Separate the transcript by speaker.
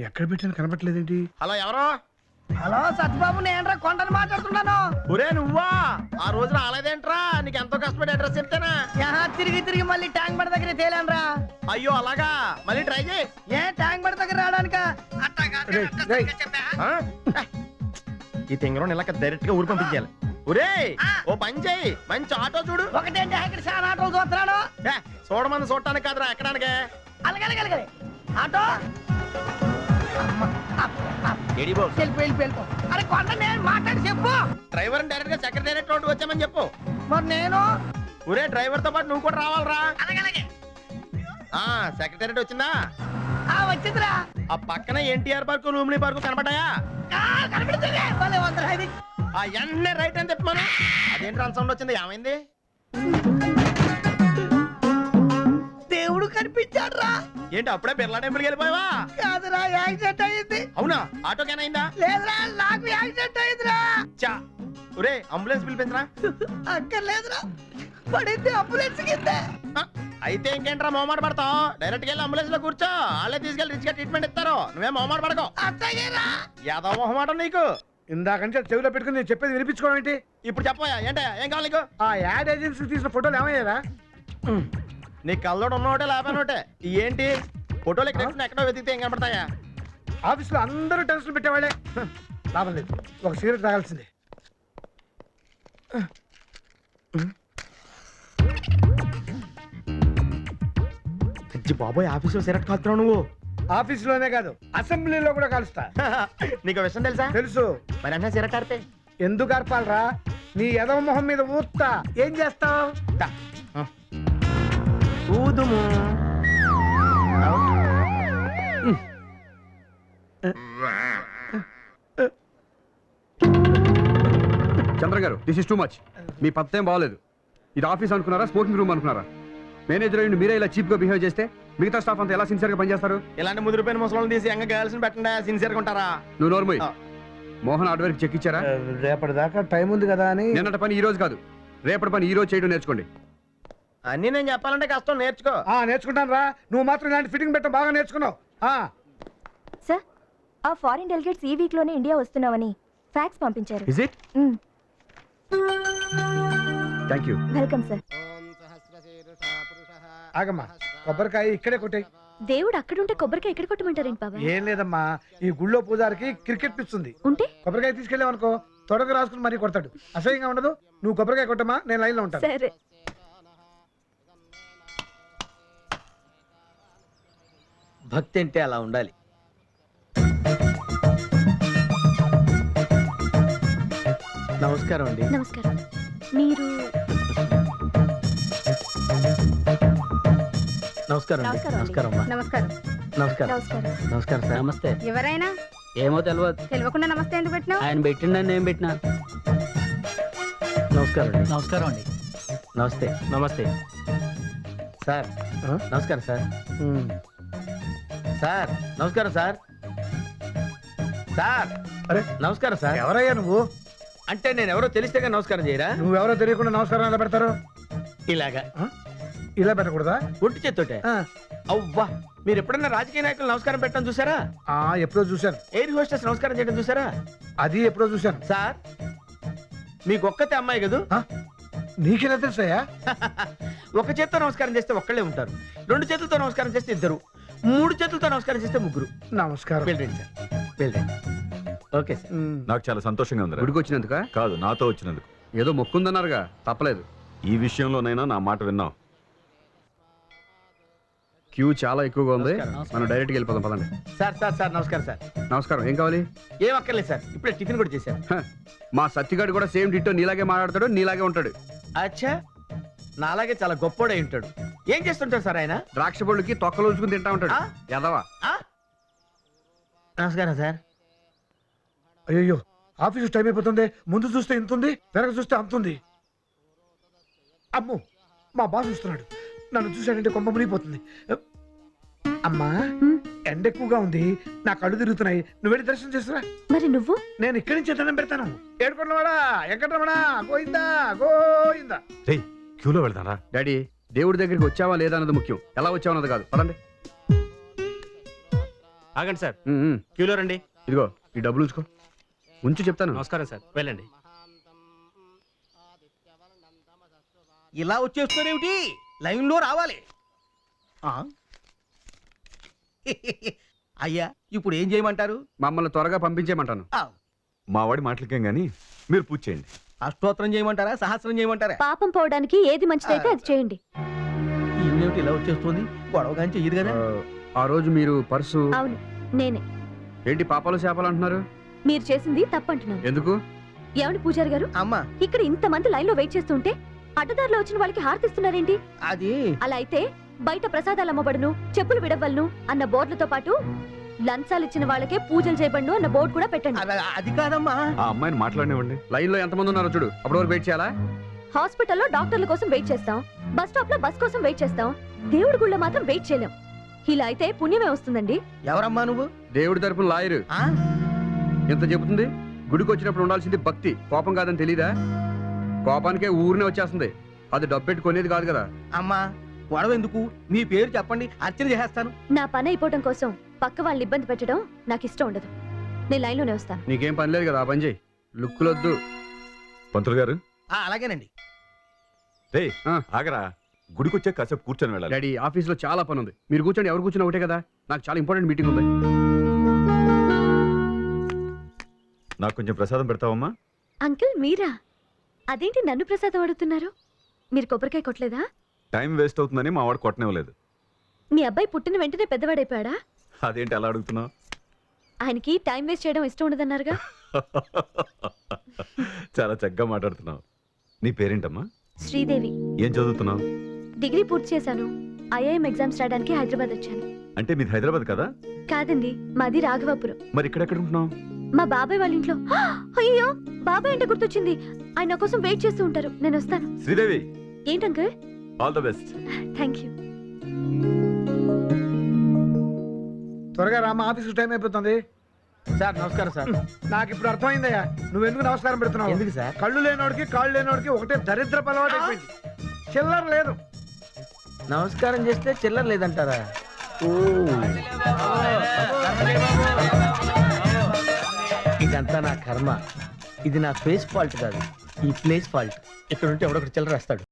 Speaker 1: ఎక్కడ పెట్టాను కనపట్లేదేంటి?
Speaker 2: హలో ఎవరో?
Speaker 3: హలో సత్యబాబు, నేనరా కొండని మాట్లాడుతున్నాను.
Speaker 2: ఒరే నువ్వా? ఆ రోజు రాలేదేంట్రా? నీకు ఎంతో కష్టపడి అడ్రస్ చెప్తేనా?
Speaker 3: తిరిగి తిరిగి మళ్ళీ ట్యాంక్ బండ్ దగ్గర తేలానరా.
Speaker 2: అయ్యో అలాగా, మళ్ళీ ట్రై చేయి.
Speaker 3: ఏ ట్యాంక్ బండ్ దగ్గర రావడానిక?
Speaker 2: ఈ తింగరం ఇలా డైరెక్ట్ గా ఊరు పంపించాలి. ఒరే ఓ పని చేయి, మంచి ఆటో చూడు.
Speaker 3: ఒకటేంటి ఇక్కడ చాలా ఆటోలు చూస్తున్నాను.
Speaker 2: చూడమంది చూడటానికి కాదురా, ఎక్కడానికే.
Speaker 3: అలాగే ఆటో వెళ్ళిపో. అరే కొండ, నేను మాట్లాడి చెప్పు.
Speaker 2: డ్రైవర్ డైరెక్ట్ గా సెక్రటేరియట్ రోడ్డు వచ్చామని చెప్పు.
Speaker 3: మరి నేను
Speaker 2: ఒరే డ్రైవర్ తో పాటు నువ్వు కూడా రావాలరా.
Speaker 3: అలాగే
Speaker 2: సెక్రటేరియట్ వచ్చిందా?
Speaker 3: వచ్చిందిరా.
Speaker 2: ఆ పక్కన ఎన్టీఆర్ పార్కు, లూమిని పార్కు కనపడ్డాయా?
Speaker 3: కనపడుతుంది.
Speaker 2: ఆ ఎన్నే రైట్ అని చెప్పాను. అదేంటి రన్ సౌండ్ వచ్చింది, ఏమైంది?
Speaker 3: దేవుడు కనిపించాడు రా.
Speaker 2: ఏంటి అప్పుడే బిర్లా టెంపుల్కి వెళ్ళిపోయావా?
Speaker 3: కాదురా, యాక్సిడెంట్ అయింది.
Speaker 2: అవునా? ఆటోకేనైందా?
Speaker 3: లేదురా, నాకు యాక్సిడెంట్ అయిందిరా.
Speaker 2: చా ఒరే అంబులెన్స్ పిలిపించరా.
Speaker 3: అక్కర్లేదురా, పడింది అంబులెన్స్ కింద.
Speaker 2: అయితే ఇంకేంట్రా మొహమాట పడతావు? డైరెక్ట్ గా వెళ్ళి అంబులెన్స్ లో కూర్చో, వాళ్ళే తీసుకెళ్ళి రిచ్ గా ట్రీట్మెంట్ ఇస్తారు. నువ్వేం మొహమాట పడకో. యాదవ మొహమాటం నీకు.
Speaker 1: ఇందాక నుంచి చెవిలో పెట్టుకుని నేను చెప్పేది వినిపించుకోవడం ఏంటి?
Speaker 2: ఇప్పుడు చెప్పయా ఏంటా, ఏం కావాలి నీకు?
Speaker 1: ఆ యాడ్ ఏజెన్సీ తీసిన ఫోటోలు ఏమయ్యారా?
Speaker 2: నీ కళ్ళోడు ఉన్నోటే లేపనోటే. ఏంటి ఫోటోలు ఎక్కడో వెతికితే ఏం కనపడతాయా?
Speaker 1: ఆఫీస్ లో అందరూ టెన్షన్ పెట్టేవాళ్ళే. లాభం లేదు, ఒక సిగరెట్ తాగాల్సిందే.
Speaker 2: బాబోయ్, ఆఫీస్ లో సిగరెట్ కాల్తున్నావు నువ్వు?
Speaker 1: ఆఫీస్ లోనే కాదు, అసెంబ్లీలో కూడా కలుస్తా.
Speaker 2: నీకు విషయం తెలుసా?
Speaker 1: తెలుసు.
Speaker 2: మరి అన్నా సిగరెట్ ఆడితే
Speaker 1: ఎందుకు అర్పాలరా? నీ ఎదవ మొహం మీద ఊత్తా. ఏం చేస్తావు?
Speaker 2: ఊదుము.
Speaker 4: చంద్ర గారు, దిస్ ఇస్ టూ మచ్. మీ పద్ధతి ఏం బాగోలేదు. ఇది ఆఫీస్ అనుకున్నారా, స్మోకింగ్ రూమ్ అనుకున్నారా? మేనేజర్ అయ్యి మీరే ఇలా చీప్ గా బిహేవ్ చేస్తే మిగతా స్టాఫ్ అంతా ఎలా సిన్సియర్ గా పనిచేస్తారు?
Speaker 2: ఇలాంటి ముదిరిపోయిన ముసలను తీసి ఎంగ గర్ల్స్ పెట్టండి, సిన్సియర్ గా ఉంటారా?
Speaker 4: నువ్వు నోర్మోయ్. మోహన్ హార్డ్వేర్ చెక్ ఇచ్చారా?
Speaker 1: రేపటి దాకా టైం ఉంది కదా అని.
Speaker 4: నిన్నటి పని ఈ రోజు కాదు, రేపటి పని ఈ రోజు చేయడం నేర్చుకోండి.
Speaker 2: అన్ని నేను చెప్పాలంటే కష్టం, నేర్చుకో.
Speaker 1: నేర్చుకుంటాను రా. నువ్వు మాత్రం ఇలాంటి ఫిట్టింగ్ పెట్టడం బాగా నేర్చుకున్నావు.
Speaker 5: సార్, ఆ ఫారిన్ డెలిగేట్స్ ఈ వీక్ లోనే ఇండియా వస్తున్నామని ఫ్యాక్స్ పంపించారు.
Speaker 4: Is it? Thank you.
Speaker 5: Welcome sir.
Speaker 1: ఆగమ్మా, కొబ్బరికాయ ఇక్కడే కొట్టే.
Speaker 5: దేవుడు అక్కడుంటే కొబ్బరికాయ ఎక్కడ కొట్టమంటారేంటి బాబా?
Speaker 1: ఏం లేదమ్మా, ఈ గుళ్ళో పూజారికి క్రికెట్ పిచ్ ఉంది.
Speaker 5: ఉంటే
Speaker 1: కొబ్బరికాయ తీసుకెళ్ళావనుకో తొడగ రాసుకుని మరీ కొడతాడు. అసహ్యంగా ఉండదు. నువ్వు కొబ్బరికాయ కొట్టమ్మా, నేను లైన్ లో ఉంటాను.
Speaker 5: సరే.
Speaker 2: భక్తి అంటే అలా ఉండాలి. నమస్కారం అండి.
Speaker 5: నమస్కారం. మీరు?
Speaker 2: నమస్కారం.
Speaker 5: నమస్కారం.
Speaker 6: నమస్కారం.
Speaker 2: నమస్కారం.
Speaker 5: నమస్కారం.
Speaker 2: నమస్కారం సార్.
Speaker 6: నమస్తే. ఎవరైనా?
Speaker 2: ఏమో తెలియదు.
Speaker 6: తెలియకుండా నమస్తే ఎందుకు పెట్టినావు?
Speaker 2: ఆయన పెట్టిండ నేను పెట్టినా. నమస్కారం అండి.
Speaker 7: నమస్కారం అండి.
Speaker 2: నమస్తే. నమస్తే సార్. నమస్కారం సార్. సార్ నమస్కారం సార్. సార్
Speaker 1: అరే
Speaker 2: నమస్కారం సార్.
Speaker 1: ఎవరయ్యా నువ్వు?
Speaker 2: అంటే నేను ఎవరో తెలిస్తే కానీ నమస్కారం చేయరా?
Speaker 1: నువ్వెవరో తెలియకుండా నమస్కారం ఎలా పెడతారు?
Speaker 2: ఇలాగా.
Speaker 1: ఇలా పెట్టకూడదా?
Speaker 2: ఒంటి చేత్తోటే. అవ్వా, మీరు ఎప్పుడన్నా రాజకీయ నాయకులు నమస్కారం పెట్టడం చూసారా?
Speaker 1: ఎప్పుడో చూశాను.
Speaker 2: ఎయిర్ హోస్టెస్ నమస్కారం చేయడం చూసారా?
Speaker 1: అది ఎప్పుడో చూశాను.
Speaker 2: సార్ మీకు ఒక్కతే అమ్మాయి కదూ?
Speaker 1: నీకెలా తెలుసాయా?
Speaker 2: ఒక చేత్తో నమస్కారం చేస్తే ఒక్కళ్ళే ఉంటారు, రెండు చేతులతో నమస్కారం చేస్తే ఇద్దరు, మూడు చేతులతో నమస్కారం చేస్తే ముగ్గురు.
Speaker 1: నమస్కారం.
Speaker 2: వెళ్ళండి సార్, వెళ్ళండి. Okay sir.
Speaker 8: నాకు చాలా సంతోషంగా ఉంది.
Speaker 4: గుడికి వచ్చినందుక
Speaker 8: కాదు, నాతో వచ్చినందుకు.
Speaker 4: ఏదో మొక్కుందన్నారుగా, తప్పలేదు.
Speaker 8: ఈ విషయంలోనైనా నా మాట విన్నావు.
Speaker 4: క్యూ చాలా ఎక్కువగా ఉంది, మనం డైరెక్ట్గా వెళ్ళిపోదాం పదండి.
Speaker 2: సార్ సార్ సార్ నమస్కారం సార్.
Speaker 4: నమస్కారం. ఏం కావాలి?
Speaker 2: ఏం అక్కర్లేదు సార్, ఇప్పుడే టిఫిన్ కూడా చేశాను.
Speaker 4: మా సత్తిగాడు కూడా సేమ్ డిట్టో నీలాగే మాట్లాడతాడు, నీలాగే ఉంటాడు.
Speaker 2: అచ్చా, నాలాగే చాలా గొప్పోడై ఉంటాడు. ఏం చేస్తుంటాడు సార్ ఆయన?
Speaker 4: ద్రాక్ష పళ్ళుకి తొక్కలు ఉంచుకుని తింటా ఉంటాడు. ఎదవా.
Speaker 2: నమస్కారం సార్.
Speaker 1: అయ్యో, ఆఫీసు టైం అయిపోతుంది. ముందు చూస్తే ఇంత ఉంది, వెనక చూస్తే అంత ఉంది. అమ్మో, మా బాస్ చూస్తున్నాడు. నన్ను చూశాడంటే కొంప మునిగిపోతుంది. అమ్మా, ఎండ ఎక్కువగా ఉంది, నా కళ్ళు తిరుగుతున్నాయి. నువ్వు వెళ్ళి దర్శనం చేస్తురా.
Speaker 5: మరి నువ్వు?
Speaker 1: నేను ఇక్కడి నుంచి దండం పెడతాను. ఏడుకొండవాడా, వెంకటరమణ, గోయిందా గోయిందా.
Speaker 8: క్యూలో వెళ్తారా?
Speaker 4: డాడీ, దేవుడి దగ్గరికి వచ్చావా లేదా అన్నది ముఖ్యం, ఎలా వచ్చావు అన్నది కాదు. పదండి.
Speaker 7: ఆగండి సార్,
Speaker 4: ఉమ్, ఉమ్.
Speaker 7: క్యూలో రండి.
Speaker 4: ఇదిగో ఈ డబ్బులు ఉంచుకో. ఉంచు చెప్తాను.
Speaker 7: నమస్కారం సార్, వెళ్ళండి.
Speaker 3: ఇలా వచ్చేస్తారేమిటి? లైన్ లో రావాలి. ఆ? అయ్యా, ఇప్పుడు ఏం చేయమంటారు?
Speaker 4: మమ్మల్ని త్వరగా పంపించేయమంటాను.
Speaker 3: ఆ,
Speaker 8: మా వాడి మాటలకేం గానీ మీరు పూజ చేయండి.
Speaker 3: అష్టోత్తరం చేయమంటారా, సహస్రం చేయమంటారా?
Speaker 5: పాపం పోవడానికి ఏది మంచిదైతే అది చేయండి.
Speaker 3: ఈయనేమిటి ఇలా వచ్చేస్తుంది? గొడవగాని చెయ్యదు కదా.
Speaker 4: ఆ రోజు మీరు పర్సు
Speaker 5: అవును, నేనే.
Speaker 4: ఏంటి పాపాలు చేపాలు అంటున్నారు?
Speaker 5: మీరు చేసింది తప్పంటున్నాను.
Speaker 4: ఎందుకు?
Speaker 5: ఏమండి పూజారి గారు,
Speaker 3: అమ్మా,
Speaker 5: ఇక్కడ ఇంతమంది లైన్ లో వెయిట్ చేస్తుంటే అడ్డదారిలో వచ్చిన వాళ్ళకి హారతిస్తున్నారేంటి?
Speaker 3: అది
Speaker 5: అలా అయితే బయట ప్రసాదాలు అమ్మబడును, చెప్పులు విడవలను అన్న బోర్డులతో పాటు లంచాలు ఇచ్చిన వాళ్ళకే పూజలు చేయబడును అన్న బోర్డు కూడా పెట్టండి.
Speaker 3: అది కాదమ్మా.
Speaker 8: ఆ అమ్మాయిని మాట్లాడినివ్వండి.
Speaker 4: లైన్ లో ఎంతమంది ఉన్నారో చూడు. అప్పటి వరకు వెయిట్ చేయాలా?
Speaker 5: హాస్పిటల్లో డాక్టర్ల కోసం వెయిట్ చేస్తాం, బస్ స్టాప్ లో బస్ కోసం వెయిట్ చేస్తాం, దేవుడి గుళ్ళో మాత్రం వెయిట్ చేయలేం. ఇలా అయితే పుణ్యమే వస్తుందండి.
Speaker 3: ఎవరమ్మా నువ్వు?
Speaker 4: దేవుడి తరపున లాయరు.
Speaker 3: ఆ?
Speaker 4: ఎంత చెబుతుంది? గుడికి వచ్చినప్పుడు ఉండాల్సింది భక్తి, కోపం కాదని తెలీదా? కోపానికే ఊరినే వచ్చేస్తుంది. అది డబ్బెట్టు కొనేది కాదు కదా.
Speaker 3: అమ్మా, గొడవ ఎందుకు? మీ పేరు చెప్పండి, అర్చన చేసేస్తాను.
Speaker 5: నా పని అయిపోవటం కోసం పక్క వాళ్ళని ఇబ్బంది పెట్టడం నాకు ఇష్టం ఉండదు. నేను లైన్లోనే వస్తాను.
Speaker 4: నీకేం పని లేదు కదా, ఆ పని చేయి. లుక్కులొద్దు.
Speaker 8: పంతులు గారు,
Speaker 3: అలాగేనండి.
Speaker 8: రే
Speaker 4: ఆ.
Speaker 8: ఆగరా. గుడికి వచ్చే కాసేపు కూర్చొని వెళ్ళాలి.
Speaker 4: డాడీ, ఆఫీస్ లో చాలా పని ఉంది. మీరు కూర్చొని ఎవరు కూర్చొని ఒకటే కదా. నాకు చాలా ఇంపార్టెంట్ మీటింగ్ ఉంది.
Speaker 8: నాకు కొంచెం ప్రసాదం పెడతావమ్మా?
Speaker 5: అంకుల్ మీరా? అదేంటి నన్ను ప్రసాదం అడుగుతున్నారు? మీరు కొబ్బరికాయ కొట్టలేదా?
Speaker 8: టైం వేస్ట్ అవుతుందని మా వాడు కొట్టనివ్వలేదు.
Speaker 5: మీ అబ్బాయి పుట్టిన వెంటనే పెద్దవాడైపోయాడా?
Speaker 8: అదేంటి అలా అడుగుతున్నావు?
Speaker 5: ఆయనకి టైం వేస్ట్ చేయడం ఇష్టం ఉండదన్నారుగా.
Speaker 8: చాలా చక్కగా మాట్లాడుతున్నావు. నీ పేరేంటమ్మా?
Speaker 5: శ్రీదేవి.
Speaker 8: ఏం చదువుతున్నావు?
Speaker 5: డిగ్రీ పూర్తి చేశాను. ఐఐఎం ఎగ్జామ్స్ రాయడానికి హైదరాబాద్ వచ్చాను.
Speaker 8: అంటే మీది హైదరాబాద్ కదా?
Speaker 5: కాదండి, మాది రాఘవాపురం.
Speaker 8: మరి ఇక్కడెక్కడ ఉంటున్నావు?
Speaker 5: మా బాబాయ్ వాళ్ళ ఇంట్లో. అయ్యో, బాబాయ్ అంటే గుర్తొచ్చింది. ఆయన నా కోసం వెయిట్ చేస్తూ ఉంటారు. నేను వస్తాను.
Speaker 8: శ్రీదేవి,
Speaker 5: ఏంటంకుల్?
Speaker 8: All the best.
Speaker 5: Thank you.
Speaker 1: త్వరగా రామ, ఆఫీస్ టైం అయిపోతుంది.
Speaker 3: సార్ నమస్కారం సార్.
Speaker 1: నాకు ఇప్పుడు అర్థమైందయ్యా నువ్వెందుకు నమస్కారం పెడుతున్నావు.
Speaker 3: ఎందుకు సార్?
Speaker 1: కళ్ళు లేనోడికి కాళ్ళు లేనోడికి ఒకటే దరిద్ర అలవాటు అయిపోయింది. చిల్లర లేదు.
Speaker 3: నమస్కారం చేస్తే చిల్లర లేదంటారా? ఓ, ఇదంతా నా కర్మ. ఇది నా ఫేస్ ఫాల్ట్ కాదు, ఈ ప్లేస్ ఫాల్ట్. ఇక్కడ ఉంటే ఎవడొకటి చిల్లర వేస్తాడు.